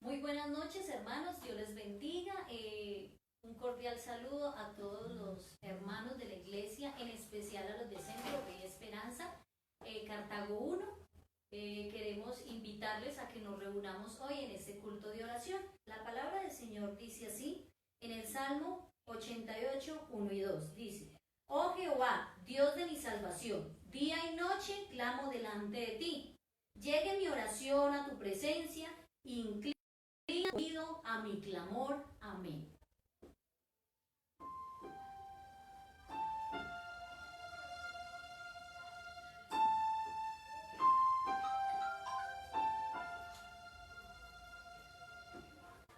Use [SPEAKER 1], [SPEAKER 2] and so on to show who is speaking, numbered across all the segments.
[SPEAKER 1] Muy buenas noches, hermanos. Dios les bendiga. Un cordial saludo a todos los hermanos de la iglesia, en especial a los de Centro Fe y Esperanza, Cartago 1. Queremos invitarles a que nos reunamos hoy en este culto de oración. La palabra del Señor dice así, en el Salmo 88, 1 y 2. Dice, oh Jehová, Dios de mi salvación, día y noche clamo delante de ti. Llegue mi oración a tu presencia, inclina oído a mi clamor. Amén.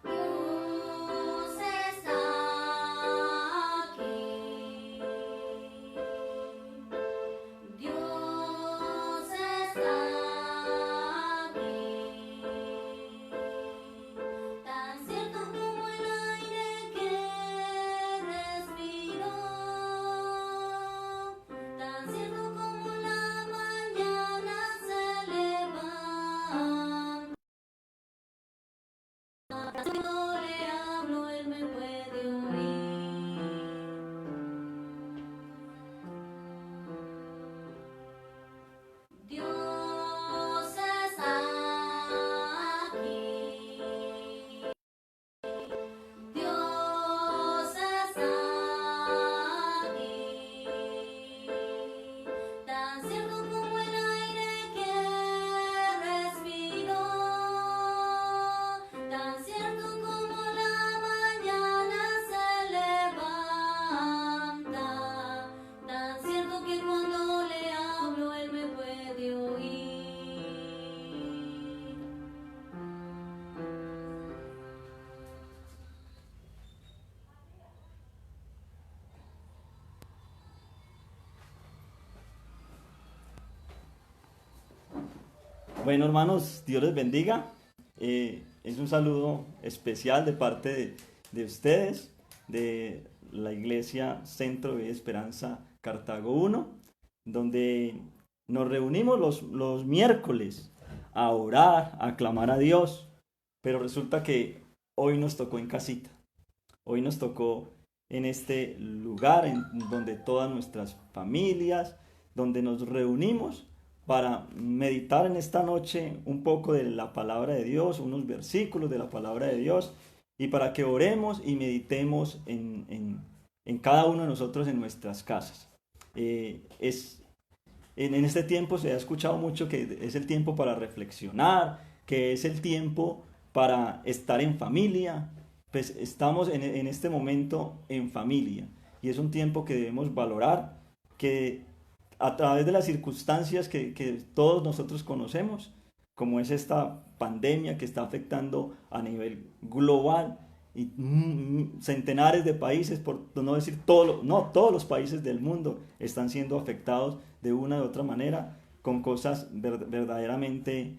[SPEAKER 1] Dios está aquí. Dios está aquí. Tan cierto como el aire que respiro, tan cierto como la mañana se levanta. Cuando le hablo, él me puede oír. Dios está aquí. Dios está aquí. Tan cierto como el aire que respiro, tan cierto como la mañana se levanta, tan cierto que cuando le hablo él me puede oír.
[SPEAKER 2] Bueno, hermanos, Dios les bendiga. Es un saludo especial de parte de ustedes, de la Iglesia Centro de Esperanza Cartago 1, donde nos reunimos los miércoles a orar, a clamar a Dios, pero resulta que hoy nos tocó en casita. Hoy nos tocó en este lugar en donde todas nuestras familias, donde nos reunimos para meditar en esta noche un poco de la palabra de Dios, unos versículos de la palabra de Dios, y para que oremos y meditemos en cada uno de nosotros en nuestras casas. En este tiempo se ha escuchado mucho que es el tiempo para reflexionar, que es el tiempo para estar en familia. Pues estamos en este momento en familia y es un tiempo que debemos valorar, que a través de las circunstancias que todos nosotros conocemos, como es esta pandemia que está afectando a nivel global y centenares de países, por no decir todos, no, todos los países del mundo están siendo afectados de una u otra manera con cosas verdaderamente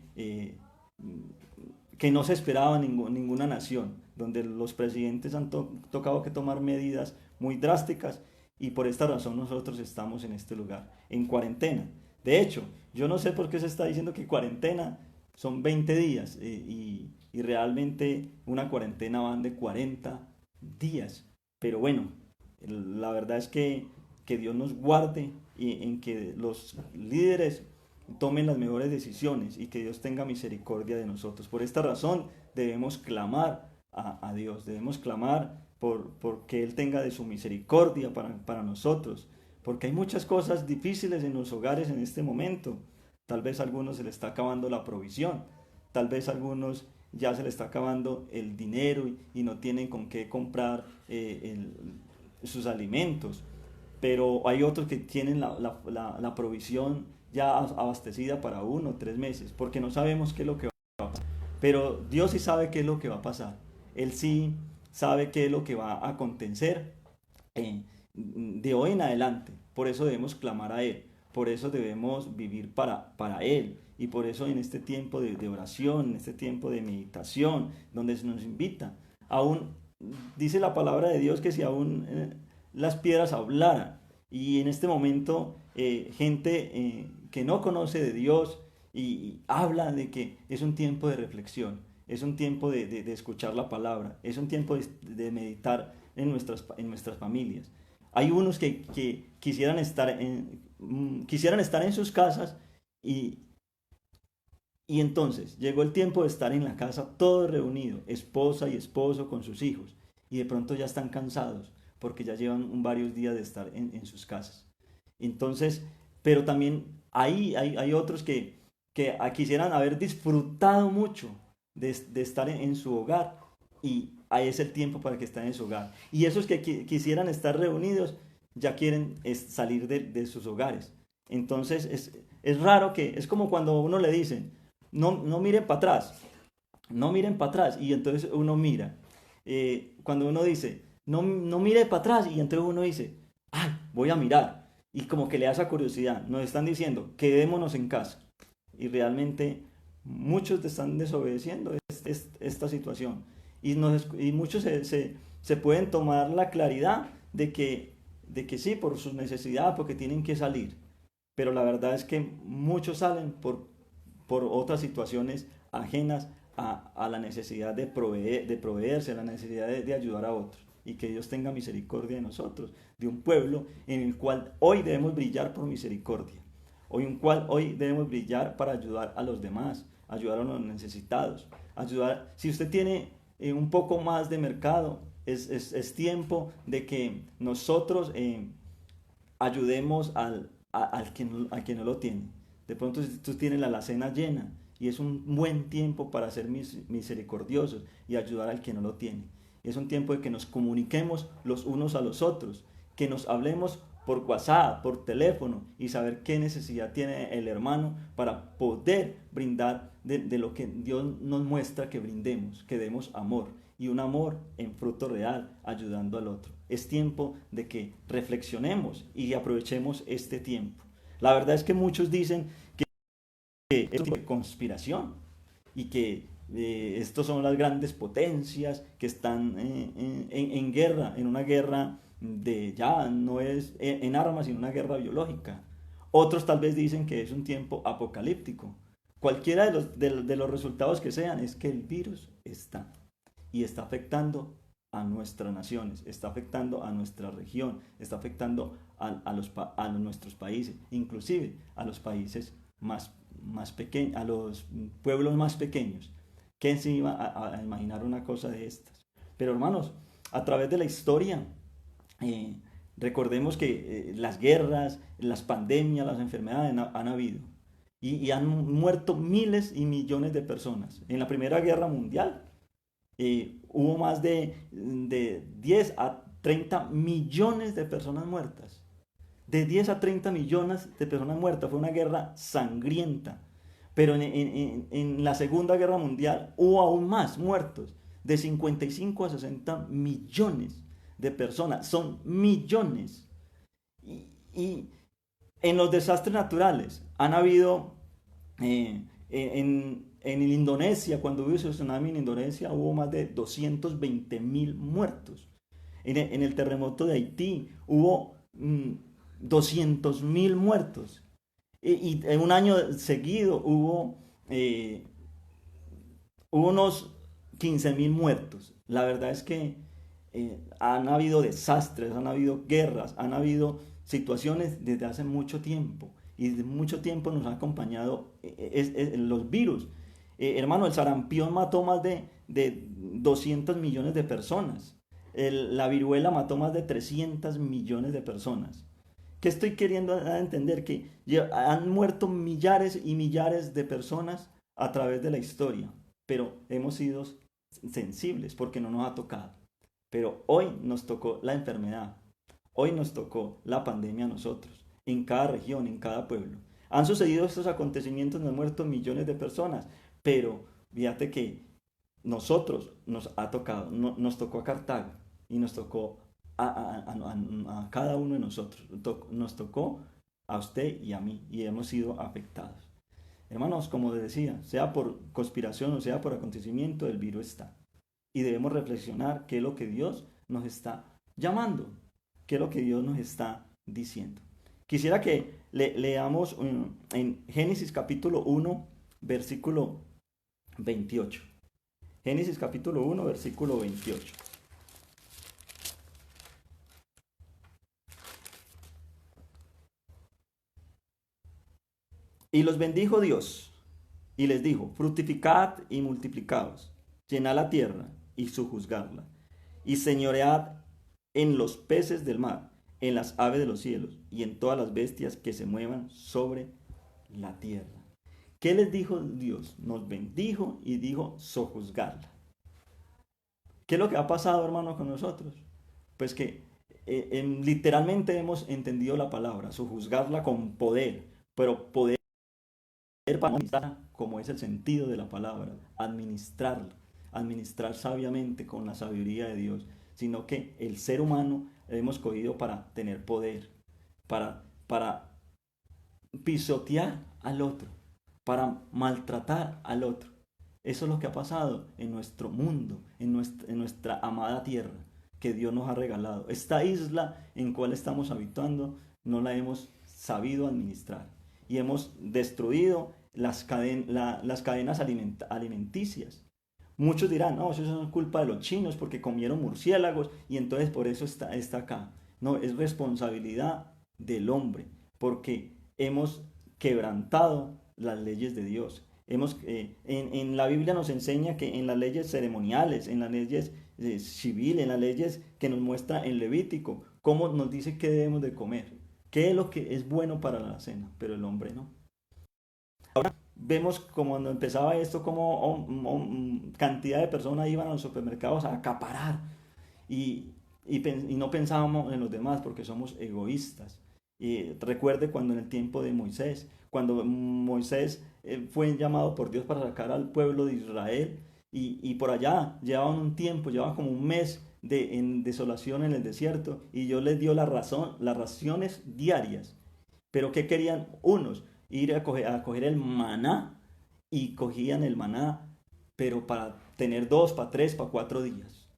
[SPEAKER 2] que no se esperaba en ninguna nación, donde los presidentes han tocado que tomar medidas muy drásticas y por esta razón nosotros estamos en este lugar, en cuarentena. De hecho, yo no sé por qué se está diciendo que cuarentena son 20 días y realmente una cuarentena van de 40 días. Pero bueno, la verdad es que Dios nos guarde y en que los líderes tomen las mejores decisiones y que Dios tenga misericordia de nosotros. Por esta razón debemos clamar a Dios, debemos clamar por que Él tenga de su misericordia para nosotros, porque hay muchas cosas difíciles en los hogares en este momento. Tal vez a algunos se les está acabando la provisión, tal vez a algunos ya se les está acabando el dinero y no tienen con qué comprar sus alimentos, pero hay otros que tienen la provisión ya abastecida para 1 o 3 meses, porque no sabemos qué es lo que va a pasar. Pero Dios sí sabe qué es lo que va a pasar. Él sí sabe qué es lo que va a acontecer de hoy en adelante. Por eso debemos clamar a Él, por eso debemos vivir para Él. Y por eso en este tiempo de oración, en este tiempo de meditación, donde se nos invita, aún dice la palabra de Dios que si aún las piedras hablaran, y en este momento gente que no conoce de Dios y habla de que es un tiempo de reflexión, es un tiempo de escuchar la palabra, es un tiempo de meditar en nuestras familias. Hay unos que quisieran estar en sus casas y, y entonces llegó el tiempo de estar en la casa todos reunidos, esposa y esposo con sus hijos, y de pronto ya están cansados porque ya llevan varios días de estar en sus casas. Entonces, pero también hay otros que quisieran haber disfrutado mucho de estar en su hogar, y ahí es el tiempo para que estén en su hogar. Y esos que quisieran estar reunidos ya quieren salir de sus hogares. Entonces es raro, que es como cuando uno le dice, no miren para atrás, no miren para atrás, y entonces uno mira. Cuando uno dice, no mire para atrás, y entonces uno dice, ay, voy a mirar, y como que le da esa curiosidad. Nos están diciendo, quedémonos en casa, y realmente muchos están desobedeciendo esta situación, y muchos se pueden tomar la claridad de que sí, por su necesidad, porque tienen que salir, pero la verdad es que muchos salen por otras situaciones ajenas a la necesidad de proveerse, a la necesidad de ayudar a otros. Y que Dios tenga misericordia de nosotros, de un pueblo en el cual hoy debemos brillar por misericordia, hoy debemos brillar para ayudar a los demás, ayudar a los necesitados, ayudar. Si usted tiene un poco más de mercado, es tiempo de que nosotros ayudemos al que no lo tiene. De pronto, si tú tienes la alacena llena, y es un buen tiempo para ser misericordiosos y ayudar al que no lo tiene. Es un tiempo de que nos comuniquemos los unos a los otros, que nos hablemos por WhatsApp, por teléfono, y saber qué necesidad tiene el hermano para poder brindar de lo que Dios nos muestra que brindemos, que demos amor, y un amor en fruto real, ayudando al otro. Es tiempo de que reflexionemos y aprovechemos este tiempo. La verdad es que muchos dicen que es una conspiración, y que estos son las grandes potencias que están en guerra, en una guerra ya no es en armas, sino una guerra biológica. Otros tal vez dicen que es un tiempo apocalíptico. Cualquiera de los resultados que sean, es que el virus está, y está afectando a nuestras naciones, está afectando a nuestra región, está afectando a nuestros países, inclusive a los países más pequeños, a los pueblos más pequeños. ¿Quién se iba a imaginar una cosa de estas? Pero hermanos, a través de la historia, eh, recordemos que las guerras, las pandemias, las enfermedades han habido, y han muerto miles y millones de personas. En la Primera Guerra Mundial hubo más de 10 a 30 millones de personas muertas. De 10 a 30 millones de personas muertas. Fue una guerra sangrienta. Pero en la Segunda Guerra Mundial hubo aún más muertos. De 55 a 60 millones de personas. Son millones. Y en los desastres naturales han habido, en Indonesia, cuando hubo ese tsunami en Indonesia, hubo más de 220.000 muertos. En el terremoto de Haití hubo 200.000 muertos. Y en un año seguido hubo unos 15.000 muertos. La verdad es que han habido desastres, han habido guerras, han habido situaciones desde hace mucho tiempo. Y desde mucho tiempo nos ha acompañado los virus. Hermano, el sarampión mató más de 200 millones de personas. La viruela mató más de 300 millones de personas. ¿Qué estoy queriendo entender? Que han muerto millares y millares de personas a través de la historia, pero hemos sido sensibles porque no nos ha tocado. Pero hoy nos tocó la enfermedad, hoy nos tocó la pandemia a nosotros, en cada región, en cada pueblo. Han sucedido estos acontecimientos, nos han muerto millones de personas, pero fíjate que nosotros nos ha tocado, nos tocó a Cartago, y nos tocó a cada uno de nosotros, nos tocó a usted y a mí, y hemos sido afectados. Hermanos, como les decía, sea por conspiración o sea por acontecimiento, el virus está. Y debemos reflexionar qué es lo que Dios nos está llamando, qué es lo que Dios nos está diciendo. Quisiera que leamos en Génesis capítulo 1, versículo 28. Génesis capítulo 1, versículo 28. Y los bendijo Dios y les dijo, fructificad y multiplicaos, llenad la tierra y sojuzgadla, y señoread en los peces del mar, en las aves de los cielos y en todas las bestias que se muevan sobre la tierra. ¿Qué les dijo Dios? Nos bendijo y dijo sojuzgarla. ¿Qué es lo que ha pasado, hermano, con nosotros? Pues que literalmente hemos entendido la palabra, sojuzgarla con poder, pero poder para administrar, como es el sentido de la palabra, administrarla, administrar sabiamente con la sabiduría de Dios, sino que el ser humano hemos cogido para tener poder, para pisotear al otro, para maltratar al otro. Eso es lo que ha pasado en nuestro mundo, en nuestra amada tierra que Dios nos ha regalado. Esta isla en cual estamos habitando no la hemos sabido administrar y hemos destruido las cadenas alimenticias. Muchos dirán, no, eso es culpa de los chinos porque comieron murciélagos y entonces por eso está acá. No, es responsabilidad del hombre porque hemos quebrantado las leyes de Dios. En la Biblia nos enseña que en las leyes ceremoniales, en las leyes civiles, en las leyes que nos muestra en Levítico, cómo nos dice qué debemos de comer, qué es lo que es bueno para la cena, pero el hombre no. Ahora vemos como cuando empezaba esto, como cantidad de personas iban a los supermercados a acaparar y no pensábamos en los demás porque somos egoístas. Y recuerde cuando en el tiempo de Moisés, cuando Moisés fue llamado por Dios para sacar al pueblo de Israel y por allá llevaban un tiempo, llevaban como un mes en desolación en el desierto y Dios les dio las raciones diarias. Pero ¿qué querían unos? Ir a coger el maná y cogían el maná, pero para tener 2, para 3, para 4 días.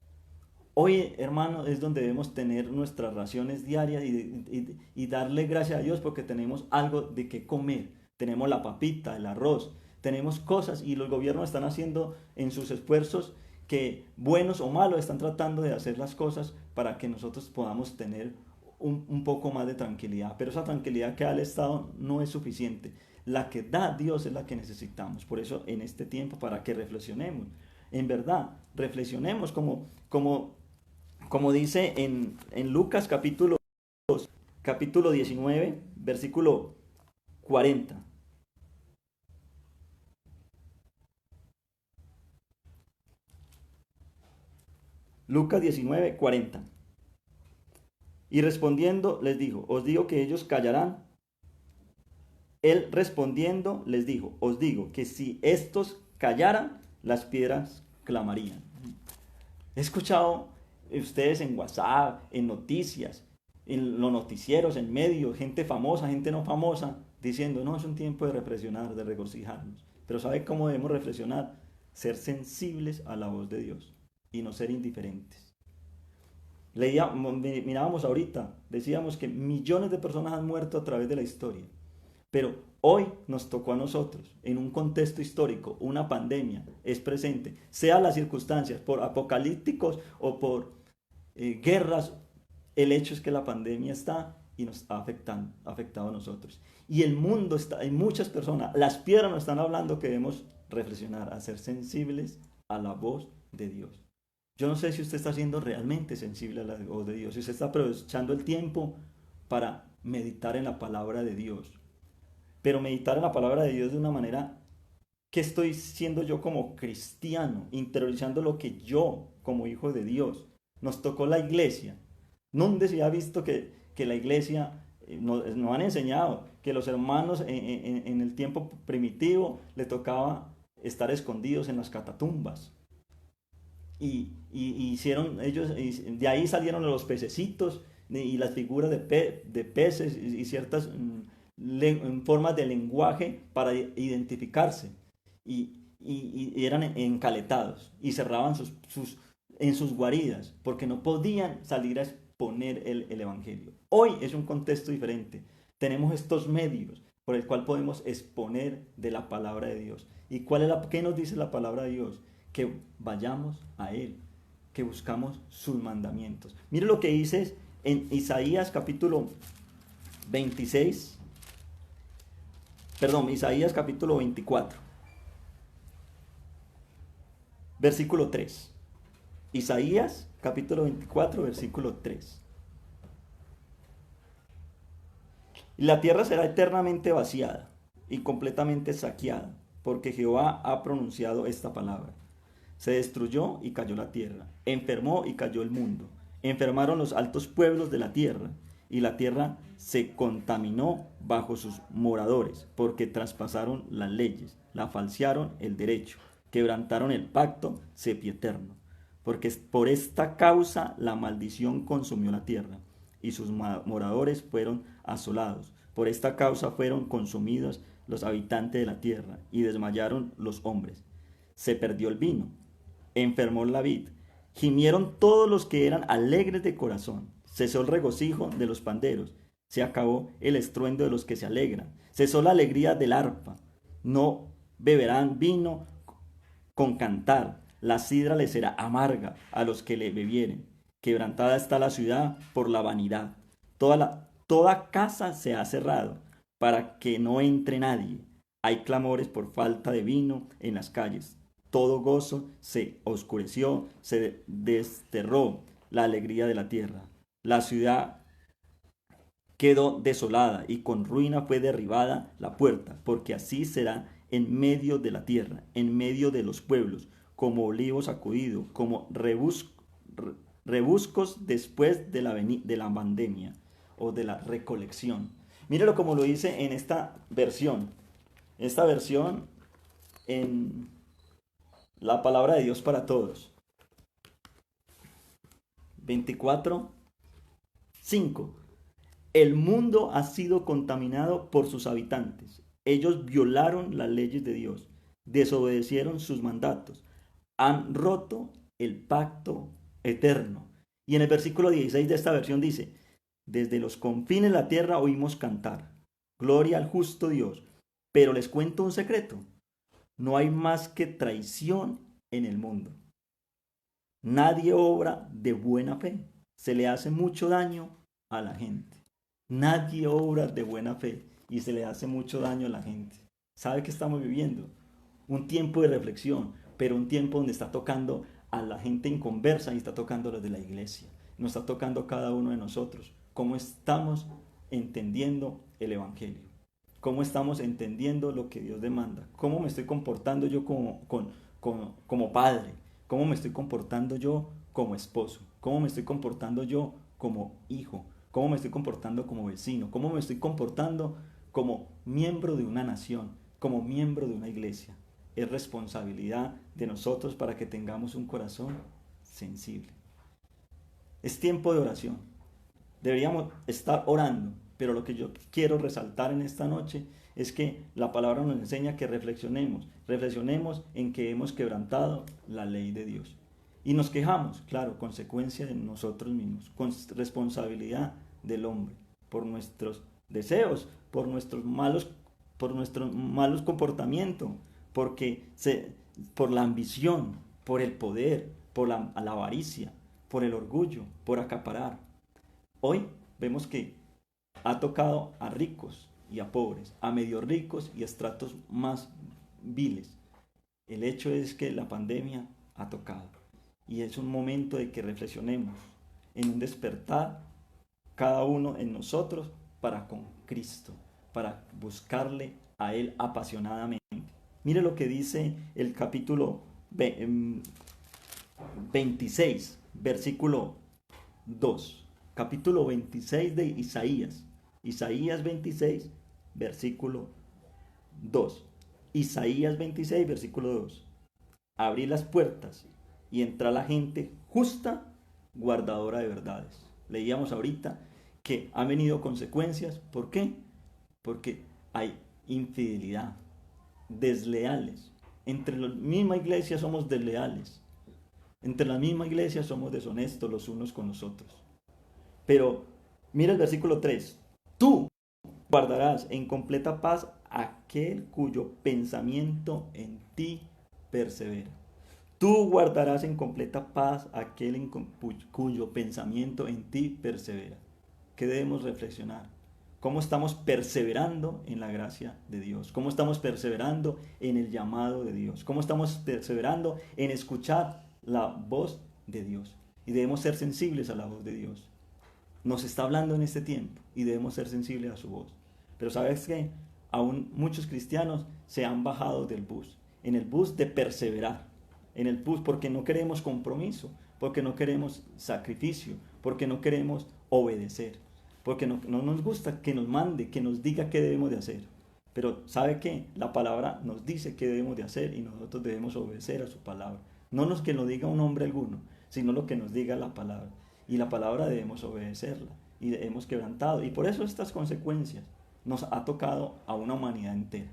[SPEAKER 2] Hoy, hermano, es donde debemos tener nuestras raciones diarias y darle gracias a Dios porque tenemos algo de qué comer. Tenemos la papita, el arroz, tenemos cosas y los gobiernos están haciendo en sus esfuerzos que buenos o malos están tratando de hacer las cosas para que nosotros podamos tener un poco más de tranquilidad. Pero esa tranquilidad que da el Estado no es suficiente. La que da Dios es la que necesitamos. Por eso en este tiempo, para que reflexionemos. En verdad, reflexionemos como dice en Lucas capítulo 2, capítulo 19, versículo 40. Lucas 19, 40. Y respondiendo les dijo, os digo que ellos callarán. Él respondiendo les dijo, os digo que si estos callaran, las piedras clamarían. He escuchado ustedes en WhatsApp, en noticias, en los noticieros, en medios, gente famosa, gente no famosa, diciendo, no, es un tiempo de reflexionar, de regocijarnos. Pero ¿sabe cómo debemos reflexionar? Ser sensibles a la voz de Dios y no ser indiferentes. Mirábamos ahorita, decíamos que millones de personas han muerto a través de la historia. Pero hoy nos tocó a nosotros, en un contexto histórico, una pandemia es presente, sea las circunstancias, por apocalípticos o por guerras, el hecho es que la pandemia está y nos ha afectado a nosotros. Y el mundo está, hay muchas personas, las piedras nos están hablando que debemos reflexionar, a ser sensibles a la voz de Dios. Yo no sé si usted está siendo realmente sensible a la voz de Dios, si usted está aprovechando el tiempo para meditar en la palabra de Dios. Pero meditar en la palabra de Dios de una manera que estoy siendo yo como cristiano, interiorizando lo que yo como hijo de Dios. Nos tocó la iglesia. ¿Dónde se ha visto que la iglesia nos han enseñado que los hermanos en el tiempo primitivo le tocaba estar escondidos en las catatumbas? Y hicieron ellos, y de ahí salieron los pececitos y las figuras de peces y ciertas formas de lenguaje para identificarse y eran encaletados y cerraban en sus guaridas porque no podían salir a exponer el evangelio. Hoy es un contexto diferente, tenemos estos medios por el cual podemos exponer de la palabra de Dios. ¿Y qué nos dice la palabra de Dios? que vayamos a Él, que buscamos sus mandamientos. Mire lo que dice en Isaías capítulo 26, Isaías capítulo 24, versículo 3. Isaías capítulo 24, versículo 3. Y la tierra será eternamente vaciada y completamente saqueada, porque Jehová ha pronunciado esta palabra. Se destruyó y cayó la tierra, enfermó y cayó el mundo, enfermaron los altos pueblos de la tierra, y la tierra se contaminó bajo sus moradores, porque traspasaron las leyes, la falsearon el derecho, quebrantaron el pacto sempiterno. Porque por esta causa la maldición consumió la tierra, y sus moradores fueron asolados. Por esta causa fueron consumidos los habitantes de la tierra, y desmayaron los hombres. Se perdió el vino, enfermó la vid, gimieron todos los que eran alegres de corazón, cesó el regocijo de los panderos, se acabó el estruendo de los que se alegran, cesó la alegría del arpa, no beberán vino con cantar, la sidra les será amarga a los que le bebieren. Quebrantada está la ciudad por la vanidad. Toda casa se ha cerrado para que no entre nadie. Hay clamores por falta de vino en las calles. Todo gozo se oscureció, se desterró la alegría de la tierra. La ciudad quedó desolada y con ruina fue derribada la puerta, porque así será en medio de la tierra, en medio de los pueblos, como olivo sacudido, como rebuscos después de la pandemia o de la recolección. Míralo como lo dice en esta versión. Esta versión en la palabra de Dios para todos. 24:5. El mundo ha sido contaminado por sus habitantes. Ellos violaron las leyes de Dios, desobedecieron sus mandatos, han roto el pacto eterno. Y en el versículo 16 de esta versión dice: desde los confines de la tierra oímos cantar, gloria al justo Dios. Pero les cuento un secreto: no hay más que traición en el mundo. Nadie obra de buena fe. Se le hace mucho daño a la gente. Nadie obra de buena fe y se le hace mucho daño a la gente. ¿Sabe qué estamos viviendo? Un tiempo de reflexión, pero un tiempo donde está tocando a la gente inconversa y está tocando a los de la iglesia. Nos está tocando a cada uno de nosotros. ¿Cómo estamos entendiendo el Evangelio? ¿Cómo estamos entendiendo lo que Dios demanda? ¿Cómo me estoy comportando yo como padre? ¿Cómo me estoy comportando yo como esposo? ¿Cómo me estoy comportando yo como hijo? ¿Cómo me estoy comportando como vecino? ¿Cómo me estoy comportando como miembro de una nación? Como miembro de una iglesia. Es responsabilidad de nosotros para que tengamos un corazón sensible. Es tiempo de oración. Deberíamos estar orando, pero lo que yo quiero resaltar en esta noche es que la palabra nos enseña que reflexionemos en que hemos quebrantado la ley de Dios. Y nos quejamos, claro, consecuencia de nosotros mismos, con responsabilidad del hombre, por nuestros deseos, por nuestros malos comportamientos, por la ambición, por el poder, por la avaricia, por el orgullo, por acaparar. Hoy vemos que ha tocado a ricos y a pobres, a medio ricos y a estratos más viles. El hecho es que la pandemia ha tocado y es un momento de que reflexionemos en un despertar cada uno en nosotros para con Cristo, para buscarle a Él apasionadamente. Mire lo que dice el capítulo 26, versículo 2. Capítulo 26 de Isaías. Isaías 26, versículo 2. Isaías 26, versículo 2. Abrí las puertas y entra la gente justa, guardadora de verdades. Leíamos ahorita que han venido consecuencias. ¿Por qué? Porque hay infidelidad, desleales. Entre la misma iglesia somos desleales. Entre la misma iglesia somos deshonestos los unos con los otros. Pero mira el versículo 3. Tú guardarás en completa paz aquel cuyo pensamiento en ti persevera. Tú guardarás en completa paz aquel cuyo pensamiento en ti persevera. ¿Qué debemos reflexionar? ¿Cómo estamos perseverando en la gracia de Dios? ¿Cómo estamos perseverando en el llamado de Dios? ¿Cómo estamos perseverando en escuchar la voz de Dios? Y debemos ser sensibles a la voz de Dios. Nos está hablando en este tiempo y debemos ser sensibles a su voz. Pero ¿sabes qué? Aún muchos cristianos se han bajado del bus, en el bus de perseverar, en el bus porque no queremos compromiso, porque no queremos sacrificio, porque no queremos obedecer, porque no nos gusta que nos mande, que nos diga qué debemos de hacer. Pero ¿sabe qué? La palabra nos dice qué debemos de hacer y nosotros debemos obedecer a su palabra. No lo que nos diga un hombre alguno, sino lo que nos diga la palabra. Y la palabra debemos obedecerla y hemos quebrantado. Y por eso estas consecuencias nos ha tocado a una humanidad entera.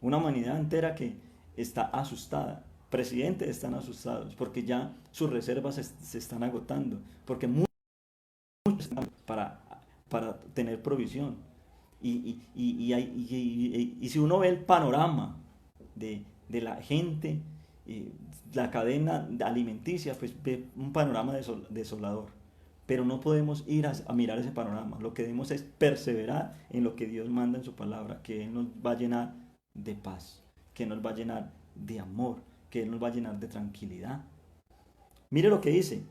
[SPEAKER 2] Una humanidad entera que está asustada. Presidentes están asustados porque ya sus reservas se están agotando. Porque muchos están para tener provisión. Y si uno ve el panorama de la gente, la cadena alimenticia, pues ve un panorama desolador. Pero no podemos ir a mirar ese panorama. Lo que debemos es perseverar en lo que Dios manda en su palabra, que Él nos va a llenar de paz, que nos va a llenar de amor, que Él nos va a llenar de tranquilidad. Mire lo que dice: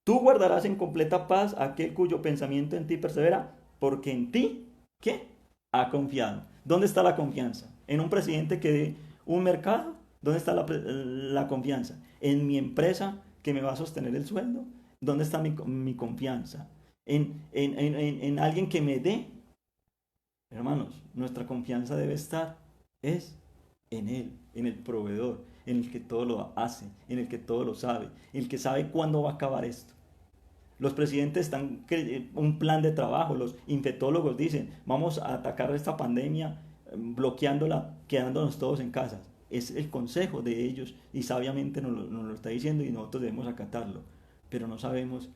[SPEAKER 2] tú guardarás en completa paz a aquel cuyo pensamiento en ti persevera, porque en ti, ¿qué? Ha confiado. ¿Dónde está la confianza? ¿En un presidente que dé un mercado? ¿Dónde está la confianza? ¿En mi empresa que me va a sostener el sueldo? ¿Dónde está mi confianza? ¿En alguien que me dé? Hermanos, nuestra confianza debe estar es en Él, en el proveedor, en el que todo lo hace, en el que todo lo sabe, el que sabe cuándo va a acabar esto. Los presidentes están un plan de trabajo, los infectólogos dicen, vamos a atacar esta pandemia bloqueándola, quedándonos todos en casa. Es el consejo de ellos y sabiamente nos lo está diciendo y nosotros debemos acatarlo. Pero no sabemos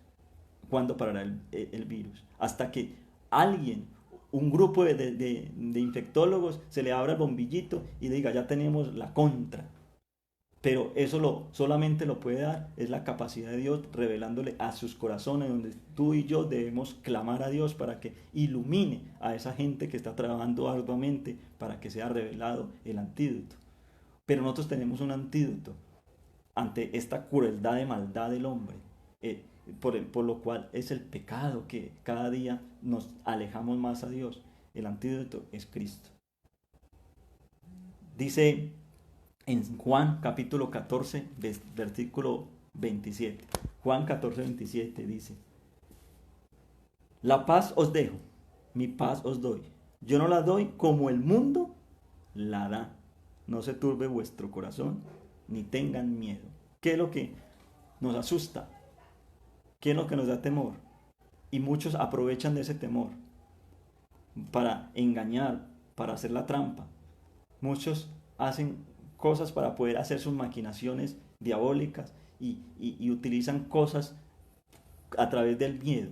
[SPEAKER 2] cuándo parará el virus. Hasta que alguien, un grupo de infectólogos, se le abra el bombillito y diga, ya tenemos la contra. Pero eso solamente lo puede dar es la capacidad de Dios revelándole a sus corazones, donde tú y yo debemos clamar a Dios para que ilumine a esa gente que está trabajando arduamente para que sea revelado el antídoto. Pero nosotros tenemos un antídoto ante esta crueldad de maldad del hombre, por lo cual es el pecado que cada día nos alejamos más a Dios. El antídoto es Cristo. Dice en Juan capítulo 14, versículo 27. Juan 14, 27 dice: la paz os dejo, mi paz os doy. Yo no la doy como el mundo la da. No se turbe vuestro corazón, ni tengan miedo. ¿Qué es lo que nos asusta? ¿Qué es lo que nos da temor? Y muchos aprovechan de ese temor para engañar, para hacer la trampa. Muchos hacen cosas para poder hacer sus maquinaciones diabólicas y utilizan cosas a través del miedo.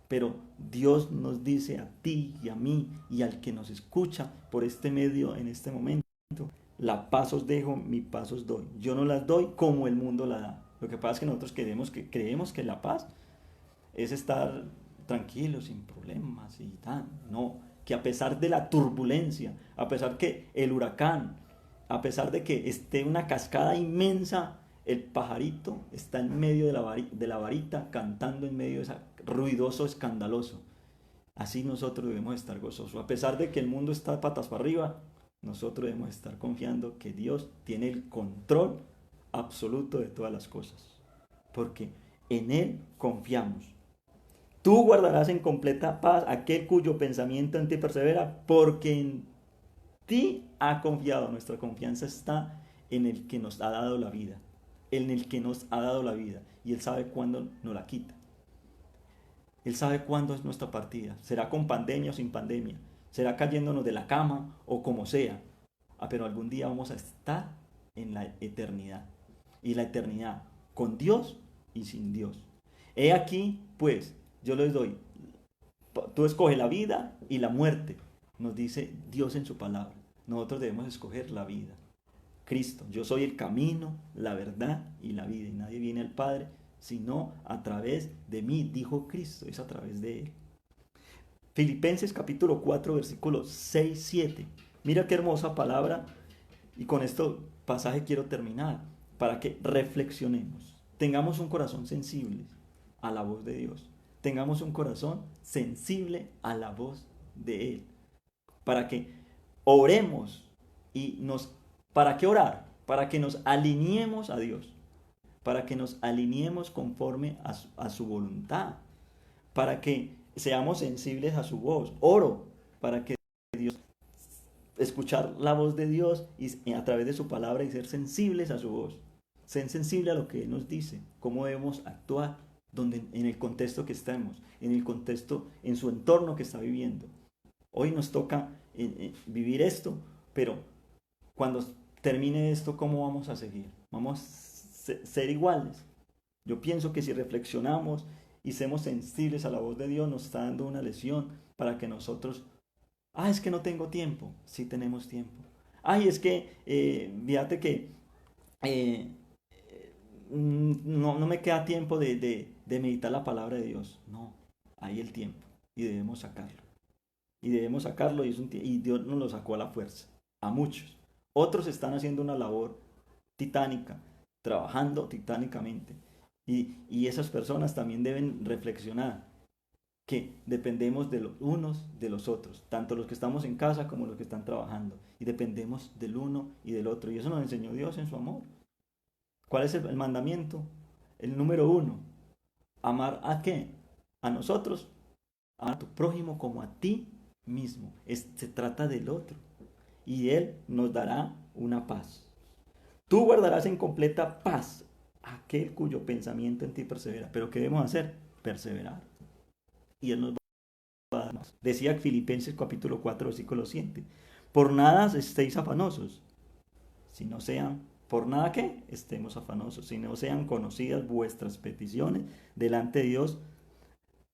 [SPEAKER 2] Pero Dios nos dice a ti y a mí y al que nos escucha por este medio en este momento: la paz os dejo, mi paz os doy. Yo no las doy como el mundo la da. Lo que pasa es que nosotros creemos que la paz es estar tranquilos, sin problemas y tal. No, que a pesar de la turbulencia, a pesar que el huracán, a pesar de que esté una cascada inmensa, el pajarito está en medio de la varita, cantando en medio de ese ruidoso, escandaloso. Así nosotros debemos estar gozosos. A pesar de que el mundo está patas para arriba, nosotros debemos estar confiando que Dios tiene el control absoluto de todas las cosas, porque en Él confiamos. Tú guardarás en completa paz aquel cuyo pensamiento en ti persevera, porque en ti ha confiado. Nuestra confianza está en el que nos ha dado la vida, en el que nos ha dado la vida, y Él sabe cuándo nos la quita. Él sabe cuándo es nuestra partida. Será con pandemia o sin pandemia, será cayéndonos de la cama o como sea, pero algún día vamos a estar en la eternidad, y la eternidad con Dios y sin Dios. He aquí, pues, yo les doy, tú escoges la vida y la muerte, nos dice Dios en su palabra. Nosotros debemos escoger la vida. Cristo. Yo soy el camino, la verdad y la vida. Y nadie viene al Padre sino a través de mí, dijo Cristo, es a través de Él. Filipenses capítulo 4, versículos 6, 7. Mira qué hermosa palabra. Y con este pasaje quiero terminar, para que reflexionemos. Tengamos un corazón sensible a la voz de Dios. Tengamos un corazón sensible a la voz de Él. Para que oremos ¿para qué orar? Para que nos alineemos a Dios. Para que nos alineemos conforme a su voluntad. Para que seamos sensibles a su voz. Oro para que Dios, escuchar la voz de Dios y a través de su palabra y ser sensibles a su voz. Ser sensible a lo que Él nos dice, cómo debemos actuar, en el contexto que estamos, en el contexto, en su entorno que está viviendo. Hoy nos toca vivir esto, pero cuando termine esto, ¿cómo vamos a seguir? ¿Vamos a ser iguales? Yo pienso que si reflexionamos y somos sensibles a la voz de Dios, nos está dando una lección para que nosotros, es que no tengo tiempo. Sí tenemos tiempo. Es que, fíjate que no me queda tiempo de meditar la palabra de Dios. No, hay el tiempo y debemos sacarlo. Y debemos sacarlo y Dios nos lo sacó a la fuerza, a muchos. Otros están haciendo una labor titánica, trabajando titánicamente. Y esas personas también deben reflexionar que dependemos de los unos de los otros, tanto los que estamos en casa como los que están trabajando. Y dependemos del uno y del otro. Y eso nos enseñó Dios en su amor. ¿Cuál es el mandamiento? El número 1. ¿Amar a qué? A nosotros, a tu prójimo como a ti mismo. Se trata del otro. Y Él nos dará una paz. Tú guardarás en completa paz aquel cuyo pensamiento en ti persevera. Pero ¿qué debemos hacer? Perseverar. Y Él nos va a dar más. Decía Filipenses capítulo 4, versículo 7. Por nada estéis afanosos, si no sean, por nada que estemos afanosos, si no sean conocidas vuestras peticiones delante de Dios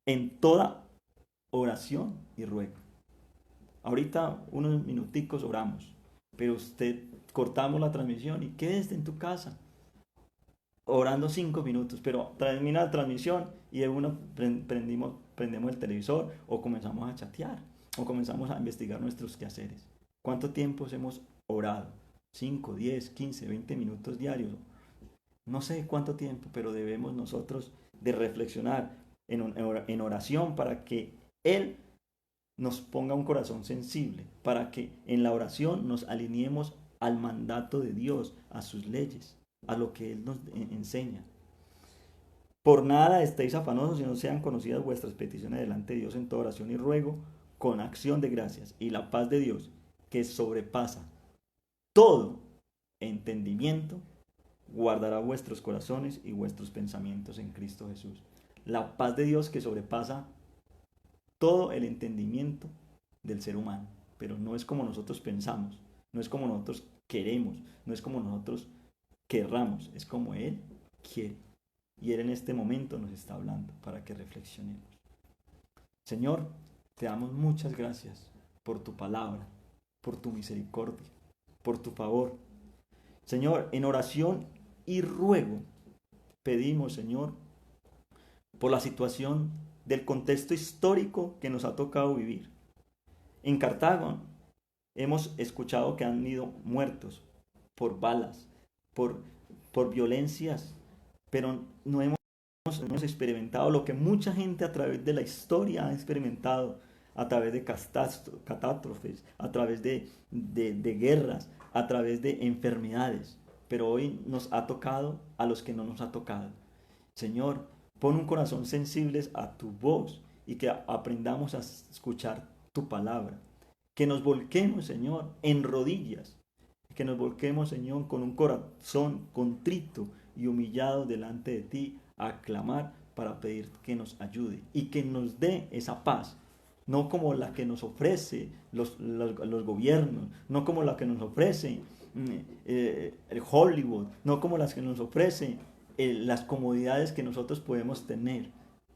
[SPEAKER 2] en toda oración y ruego. Ahorita unos minuticos oramos, pero cortamos la transmisión y quédese en tu casa orando 5 minutos, pero termina la transmisión y de uno prendemos el televisor o comenzamos a chatear o comenzamos a investigar nuestros quehaceres. ¿Cuánto tiempo hemos orado? 5, 10, 15, 20 minutos diarios. No sé cuánto tiempo, pero debemos nosotros de reflexionar en oración para que Él nos ponga un corazón sensible, para que en la oración nos alineemos al mandato de Dios, a sus leyes, a lo que Él nos enseña. Por nada estéis afanosos, si no sean conocidas vuestras peticiones delante de Dios en toda oración y ruego, con acción de gracias, y la paz de Dios, que sobrepasa todo entendimiento, guardará vuestros corazones y vuestros pensamientos en Cristo Jesús. La paz de Dios que sobrepasa todo el entendimiento del ser humano, pero no es como nosotros pensamos, no es como nosotros queremos, no es como nosotros querramos, es como Él quiere. Y Él en este momento nos está hablando para que reflexionemos. Señor, te damos muchas gracias por tu palabra, por tu misericordia, por tu favor. Señor, en oración y ruego pedimos, Señor, por la situación del contexto histórico que nos ha tocado vivir. En Cartago hemos escuchado que han ido muertos por balas, por violencias, pero no hemos experimentado lo que mucha gente a través de la historia ha experimentado, a través de catástrofes, a través de guerras, a través de enfermedades. Pero hoy nos ha tocado a los que no nos ha tocado. Señor, pon un corazón sensibles a tu voz y que aprendamos a escuchar tu palabra. Que nos volquemos, Señor, en rodillas. Que nos volquemos, Señor, con un corazón contrito y humillado delante de ti a clamar para pedir que nos ayude y que nos dé esa paz. No como la que nos ofrece los gobiernos, no como la que nos ofrece el Hollywood, no como las que nos ofrece las comodidades que nosotros podemos tener.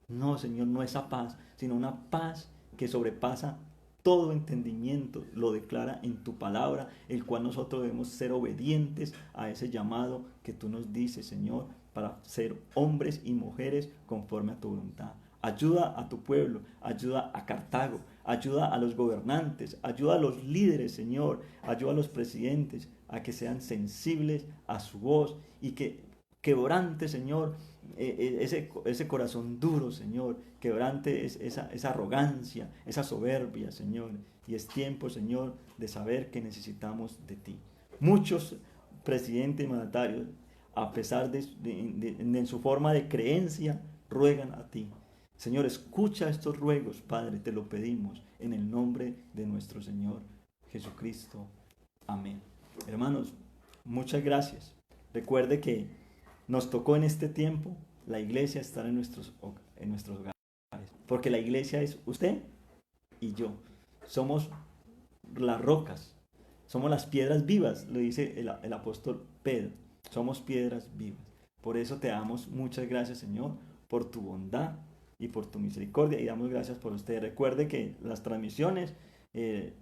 [SPEAKER 2] No, Señor, no esa paz, sino una paz que sobrepasa todo entendimiento, lo declara en tu palabra, el cual nosotros debemos ser obedientes a ese llamado que tú nos dices, Señor, para ser hombres y mujeres conforme a tu voluntad. Ayuda a tu pueblo, ayuda a Cartago, ayuda a los gobernantes, ayuda a los líderes, Señor, ayuda a los presidentes a que sean sensibles a su voz y que quebrante, Señor, ese corazón duro, Señor, quebrante esa arrogancia, esa soberbia, Señor. Y es tiempo, Señor, de saber que necesitamos de ti. Muchos presidentes y mandatarios, a pesar de su forma de creencia, ruegan a ti. Señor, escucha estos ruegos, Padre, te lo pedimos en el nombre de nuestro Señor Jesucristo. Amén. Hermanos, muchas gracias. Recuerde que nos tocó en este tiempo la iglesia estar en nuestros hogares, porque la iglesia es usted y yo. Somos las rocas, somos las piedras vivas, lo dice el apóstol Pedro. Somos piedras vivas. Por eso te damos muchas gracias, Señor, por tu bondad y por tu misericordia, y damos gracias por usted. Recuerde que las transmisiones que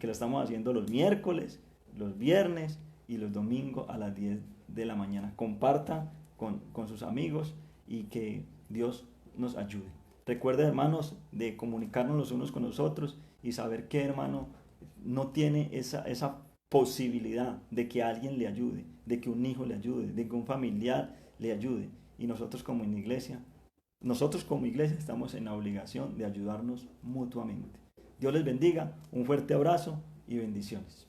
[SPEAKER 2] las estamos haciendo los miércoles, los viernes y los domingos a las 10 de la mañana. Comparta con sus amigos y que Dios nos ayude. Recuerde, hermanos, de comunicarnos los unos con los otros y saber que, hermano, no tiene esa posibilidad de que alguien le ayude, de que un hijo le ayude, de que un familiar le ayude. Y nosotros como iglesia estamos en la obligación de ayudarnos mutuamente. Dios les bendiga, un fuerte abrazo y bendiciones.